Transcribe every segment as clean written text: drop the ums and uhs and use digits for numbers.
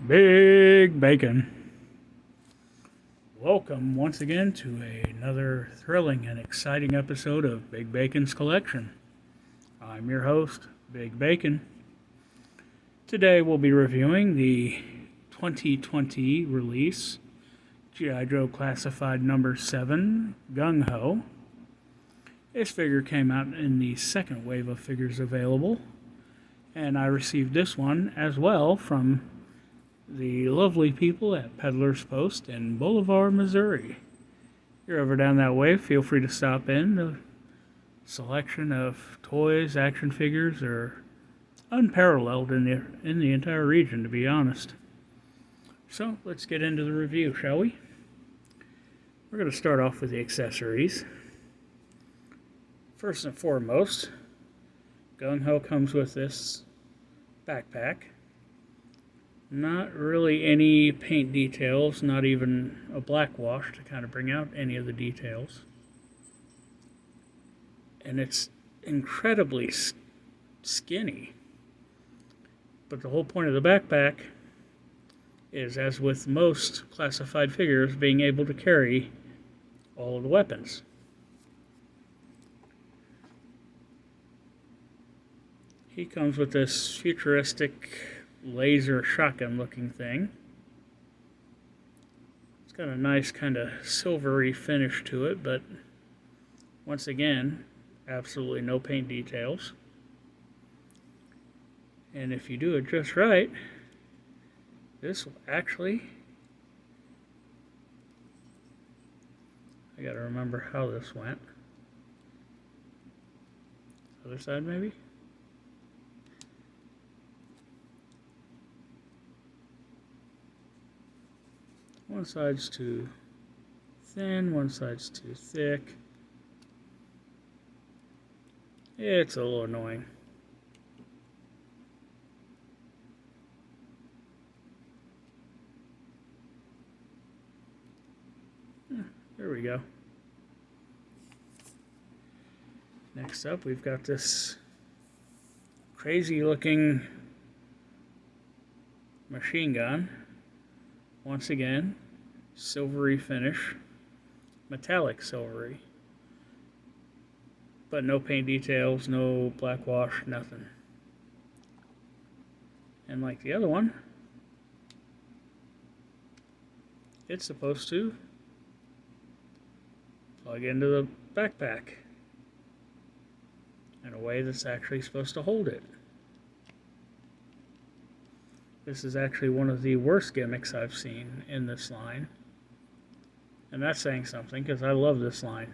Big Bacon. Welcome once again to another thrilling and exciting episode of Big Bacon's Collection. I'm your host, Big Bacon. Today we'll be reviewing the 2020 release, G.I. Joe Classified number 7, Gung Ho. This figure came out in the second wave of figures available, and I received this one as well from the lovely people at Peddler's Post in Bolivar, Missouri. If you're ever down that way, feel free to stop in. The selection of toys, action figures are unparalleled in the entire region, to be honest. So let's get into the review, shall we? We're going to start off with the accessories. First and foremost, Gung Ho comes with this backpack. Not really any paint details, not even a black wash to kind of bring out any of the details. And it's incredibly skinny. But the whole point of the backpack is, as with most classified figures, being able to carry all of the weapons. He comes with this futuristic laser shotgun looking thing. It's got a nice kind of silvery finish to it, but once again, absolutely no paint details. And if you do it just right, this will actually, I gotta remember how this went. Other side maybe? One side's too thin, one side's too thick. It's a little annoying. There we go. Next up, we've got this crazy looking machine gun. Once again, silvery finish, metallic silvery, but no paint details, no black wash, nothing. And like the other one, it's supposed to plug into the backpack in a way that's actually supposed to hold it. This is actually one of the worst gimmicks I've seen in this line. And that's saying something, because I love this line.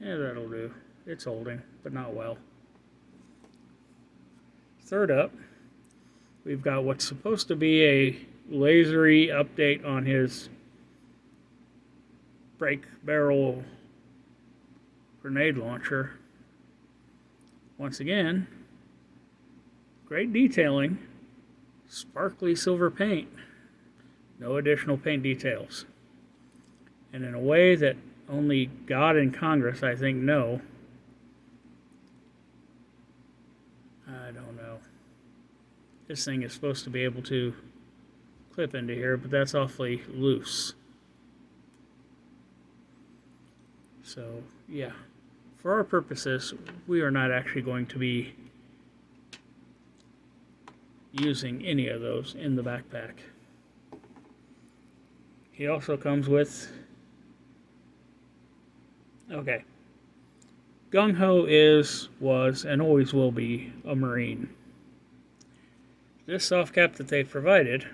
Yeah, that'll do. It's holding, but not well. Third up, we've got what's supposed to be a lasery update on his break barrel grenade launcher. Once again, great detailing, sparkly silver paint, no additional paint details. And in a way that only God and Congress, I think, know. I don't know. This thing is supposed to be able to clip into here, but that's awfully loose. So, yeah. For our purposes, we are not actually going to be using any of those in the backpack. He also comes with, okay, Gung Ho was, and always will be a Marine. This soft cap that they've provided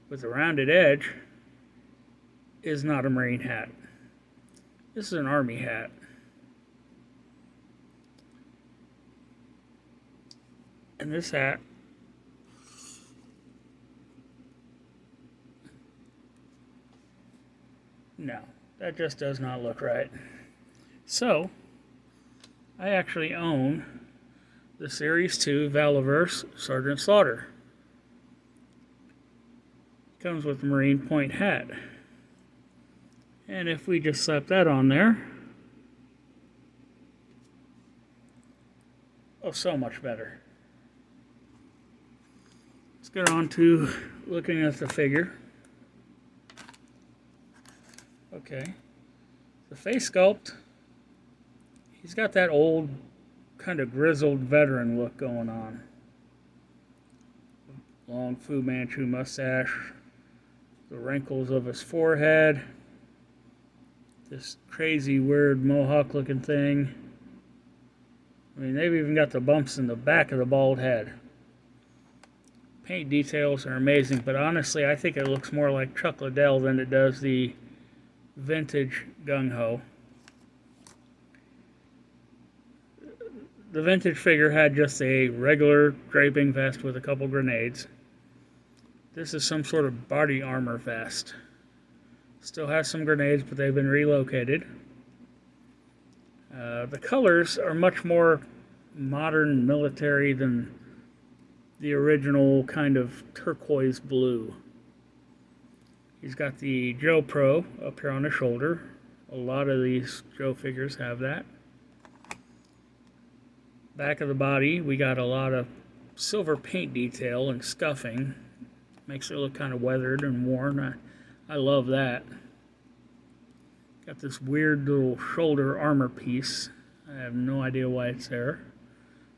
with a rounded edge is not a Marine hat. This is an Army hat. And this hat no, that just does not look right. So, I actually own the Series 2 Valiverse Sergeant Slaughter. Comes with a Marine Point hat. And if we just slap that on there, Oh, so much better. Let's get on to looking at the figure. Okay. The face sculpt, he's got that old, kind of grizzled veteran look going on. Long Fu Manchu mustache, the wrinkles of his forehead, this crazy, weird mohawk looking thing. I mean, they've even got the bumps in the back of the bald head. Paint details are amazing, but honestly, I think it looks more like Chuck Liddell than it does the vintage Gung Ho. The vintage figure had just a regular draping vest with a couple grenades. This is some sort of body armor vest. Still has some grenades, but they've been relocated. The colors are much more modern military than the original kind of turquoise blue. He's got the Joe Pro up here on the shoulder. A lot of these Joe figures have that. Back of the body, we got a lot of silver paint detail and scuffing. Makes it look kind of weathered and worn. I love that. Got this weird little shoulder armor piece. I have no idea why it's there.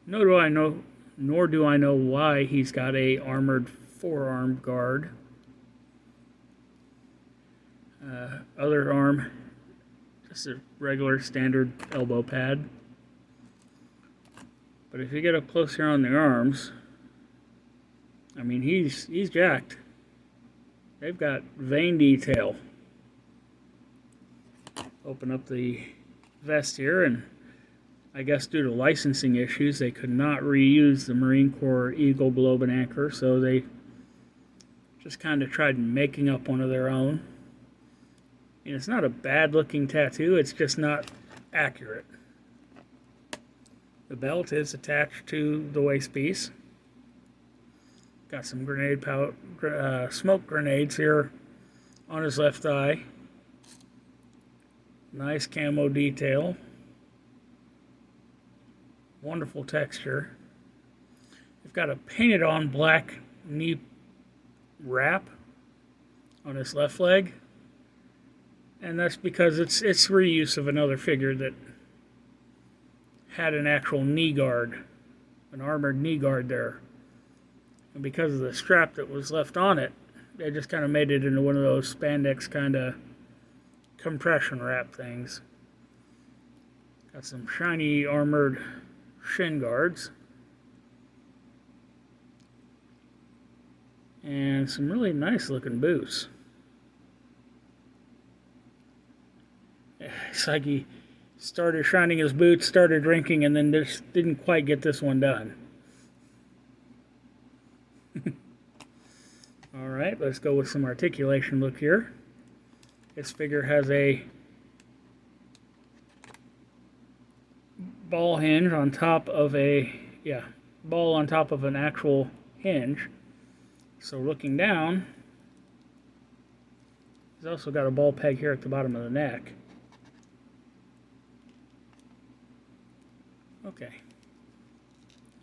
Nor do I know why he's got a armored forearm guard. Other arm, just a regular standard elbow pad. But if you get up close here on the arms, I mean, he's jacked. They've got vein detail. Open up the vest here, and I guess due to licensing issues, they could not reuse the Marine Corps Eagle, Globe, and Anchor, so they just kind of tried making up one of their own. And it's not a bad-looking tattoo, it's just not accurate. The belt is attached to the waist piece. Got some smoke grenades here on his left eye. Nice camo detail. Wonderful texture. We've got a painted on black knee wrap on his left leg. And that's because it's reuse of another figure that had an actual knee guard, an armored knee guard there. And because of the strap that was left on it, they just kind of made it into one of those spandex kind of compression wrap things. Got some shiny armored shin guards. And some really nice looking boots. It's like he started shining his boots, started drinking, and then just didn't quite get this one done. Alright, let's go with some articulation look here. This figure has a ball hinge on top of ball on top of an actual hinge. So looking down, he's also got a ball peg here at the bottom of the neck. Okay.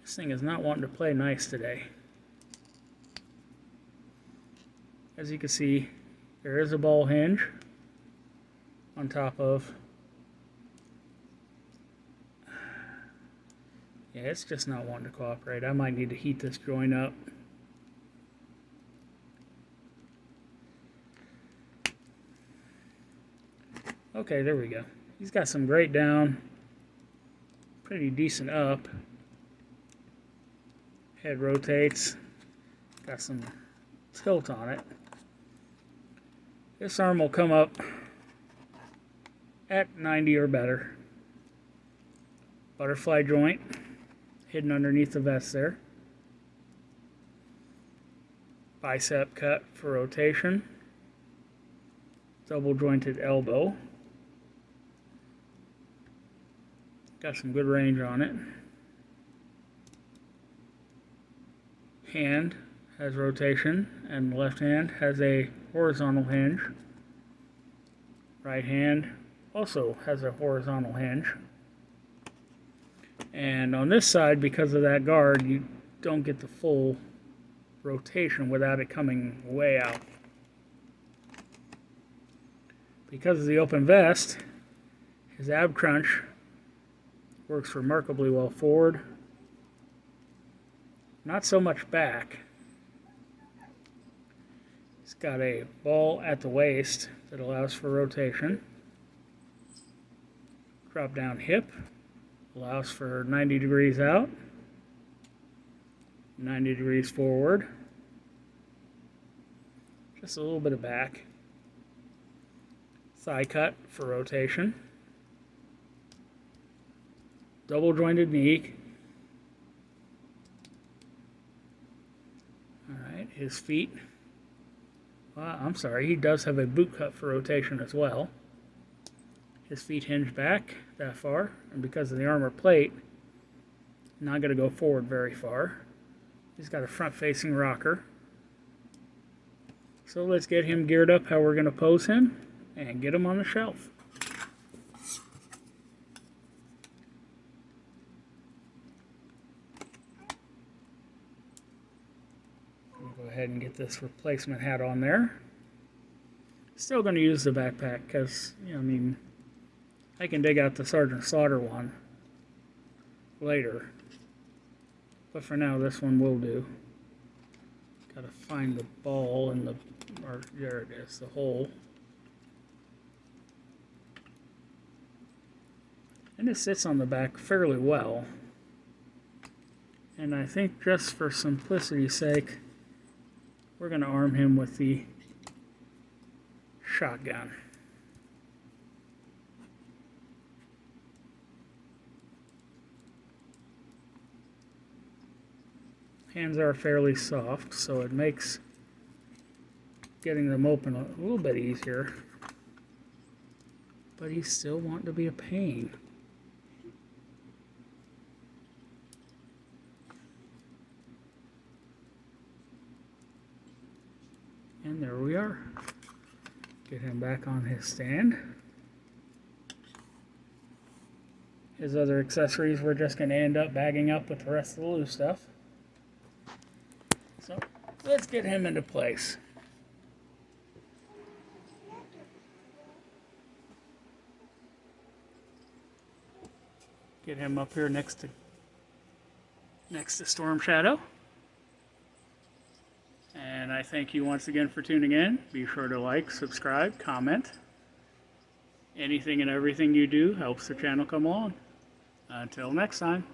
This thing is not wanting to play nice today. As you can see, there is a ball hinge on top of... Yeah, it's just not wanting to cooperate. I might need to heat this joint up. Okay, there we go. He's got some great down, pretty decent up. Head rotates, got some tilt on it. This arm will come up at 90 or better. Butterfly joint hidden underneath the vest there. Bicep cut for rotation. Double jointed elbow. Got some good range on it. Hand has rotation, and the left hand has a horizontal hinge. Right hand also has a horizontal hinge. And on this side, because of that guard, you don't get the full rotation without it coming way out. Because of the open vest, his ab crunch works remarkably well forward. Not so much back. He's got a ball at the waist that allows for rotation. Drop down hip allows for 90 degrees out, 90 degrees forward. Just a little bit of back. Thigh cut for rotation. Double jointed knee. Alright, his feet. Well, I'm sorry, he does have a boot cut for rotation as well. His feet hinge back that far, and because of the armor plate, not going to go forward very far. He's got a front-facing rocker. So let's get him geared up how we're going to pose him and get him on the shelf. Go ahead and get this replacement hat on there. Still going to use the backpack because, I mean, I can dig out the Sergeant Slaughter one later. But for now, this one will do. Gotta find the ball in the, or there it is, the hole. And it sits on the back fairly well. And I think just for simplicity's sake, we're going to arm him with the shotgun. Hands are fairly soft, so it makes getting them open a little bit easier. But he's still wanting to be a pain. And there we are. Get him back on his stand. His other accessories we're just going to end up bagging up with the rest of the loose stuff. So let's get him into place. Get him up here next to Storm Shadow. And I thank you once again for tuning in. Be sure to like, subscribe, comment. Anything and everything you do helps the channel come along. Until next time.